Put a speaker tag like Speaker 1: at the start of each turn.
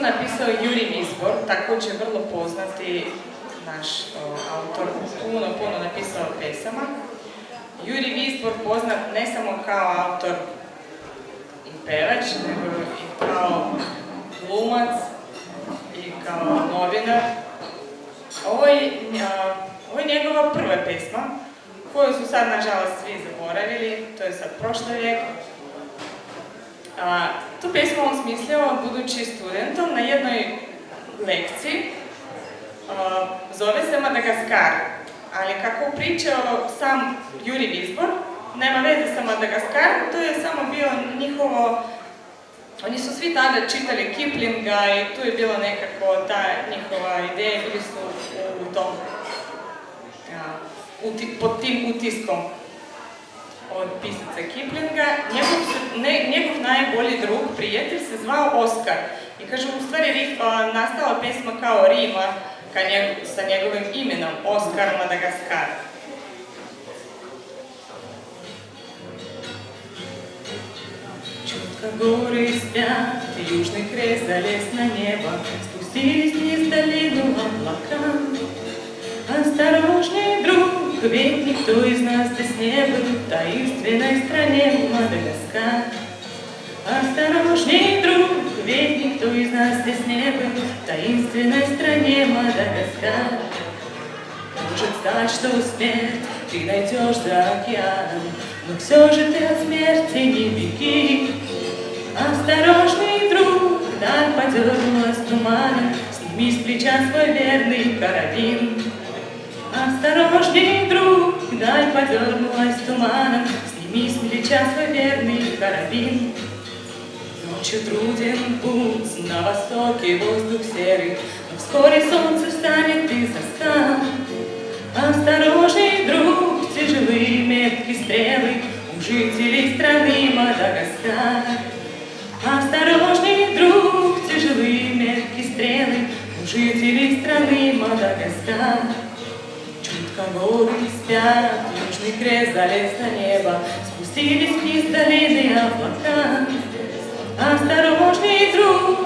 Speaker 1: napisao Juri Vizbor, također vrlo poznati naš autor, puno napisao pesama. Juri Vizbor poznat ne samo kao autor i pevač, nego i kao glumac i kao novinar. Ovo je njegova prva pesma, koju su sad, nažalost, svi zaboravili, to je sad prošli vijek. Tu pesmu on smislio budući studentom na jednoj lekciji, zove se Madagaskar, ali kako pričao sam Juri Vizbor, nema veze sa Madagaskar, to je samo bio njihovo, oni su svi tada čitali Kiplinga i tu je bilo nekako ta njihova ideja, bili su u tom, pod tim utiskom od pisaca Kiplinga. Njegov najbolji drug, prijatelj, se zvao Oskar. I kažu, u stvari nastala pesma kao rima sa njegovim imenom, Oskar Madagaskar. Чутко горы спят, южный крест залез на небо, спустились вниз в долину облака. Осторожней, друг, ведь никто из нас здесь не был в таинственной стране Мадагаскар. Осторожней, друг, ведь никто из нас здесь не был в таинственной стране Мадагаскар. Может стать, что смерть ты найдешь за океаном, но все же ты от смерти не беги. Осторожный, друг, вдаль подернулась туманом, сними с плеча свой верный карабин. Осторожней, друг, вдаль подернулась туманом, сними с плеча свой верный карабин. Ночью труден путь, на востоке воздух серый, но вскоре солнце встанет из-за скал. Осторожней, друг, тяжелые меткие стрелы у жителей страны Мадагаскар. Осторожней, друг, тяжелые меткие стрелы у жителей страны Мадагаскар. Чутко горы спят, южный крест залез на небо, спустились вниз долины облака. Осторожней, друг,